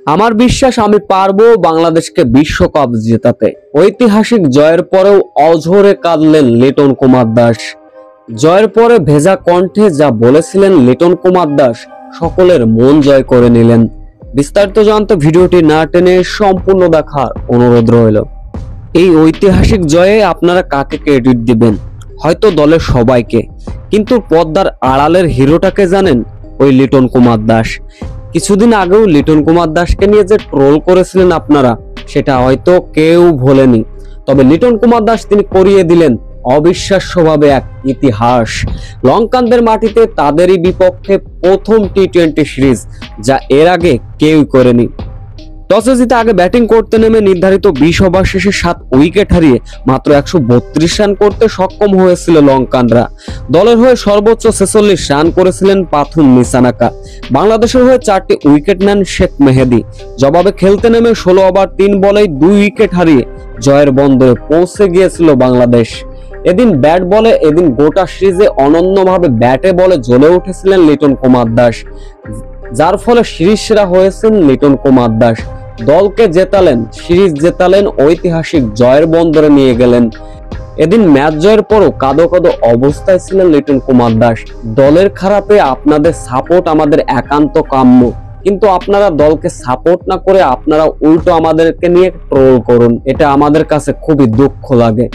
আমার বিশ্বাস আমি পারবো বাংলাদেশকে বিশ্বকাপ জেতাতে। ঐতিহাসিক জয়ের পরেও অঝরে কাঁদলেন লিটন কুমার দাস। জয়ের পরে ভেজা কণ্ঠে যা বলেছিলেন লিটন কুমার দাস সকলের মন জয় করে নিলেন। বিস্তারিত জানতে ভিডিওটি না টেনে সম্পূর্ণ দেখার অনুরোধ রইল। এই ঐতিহাসিক জয়ে আপনারা কাকে ক্রেডিট দিবেন? হয়তো দলের সবাইকে, কিন্তু পর্দার আড়ালের হিরোটাকে জানেন? ওই লিটন কুমার দাস। কিছুদিন আগেও লিটন কুমার দাসকে নিয়ে যে ট্রোল করেছিলেন আপনারা, সেটা হয়তো কেউ ভোলেনি। তবে লিটন কুমার দাস তিনি করিয়ে দিলেন অবিশ্বাস্যভাবে এক ইতিহাস। লঙ্কানদের মাটিতে তাদেরই বিপক্ষে প্রথম টি-20 সিরিজ, যা এর আগে কেউই করেনি। টসে জিতে আগে ব্যাটিং করতে নেমে নির্ধারিত 20 ওভার শেষে 7 উইকেট হারিয়ে মাত্র 132 রান করতে সক্ষম হয়েছিল লঙ্কানরা। দলের হয়ে সর্বোচ্চ 46 রান করেছিলেন পাথুম নিসানাকা। বাংলাদেশের হয়ে 4টি উইকেট নেন শেখ মেহেদী। জবাবে খেলতে নেমে 16 ওভার 3 বলেই 2 উইকেট হারিয়ে জয়ের বন্দরে পৌঁছে গিয়েছিল বাংলাদেশ। এদিন ব্যাট বলে, এদিন গোটা সিরিজে অনন্যভাবে ব্যাটে বলে জ্বলে উঠেছিলেন লিটন কুমার দাস, যার ফলে সিরিজ সেরা হয়েছেন লিটন কুমার দাস। দলকে জেতালেন, সিরিজ জেতালেন, ঐতিহাসিক জয়ের বন্দরে নিয়ে গেলেন। এদিন ম্যাচ জয়ের পরও কাঁদো কাঁদো অবস্থায় ছিলেন লিটন কুমার দাস। দলের খারাপে আপনাদের সাপোর্ট আমাদের একান্ত কাম্য, কিন্তু আপনারা দলকে সাপোর্ট না করে আপনারা উল্টো আমাদেরকে নিয়ে ট্রোল করুন, এটা আমাদের কাছে খুবই দুঃখ লাগে।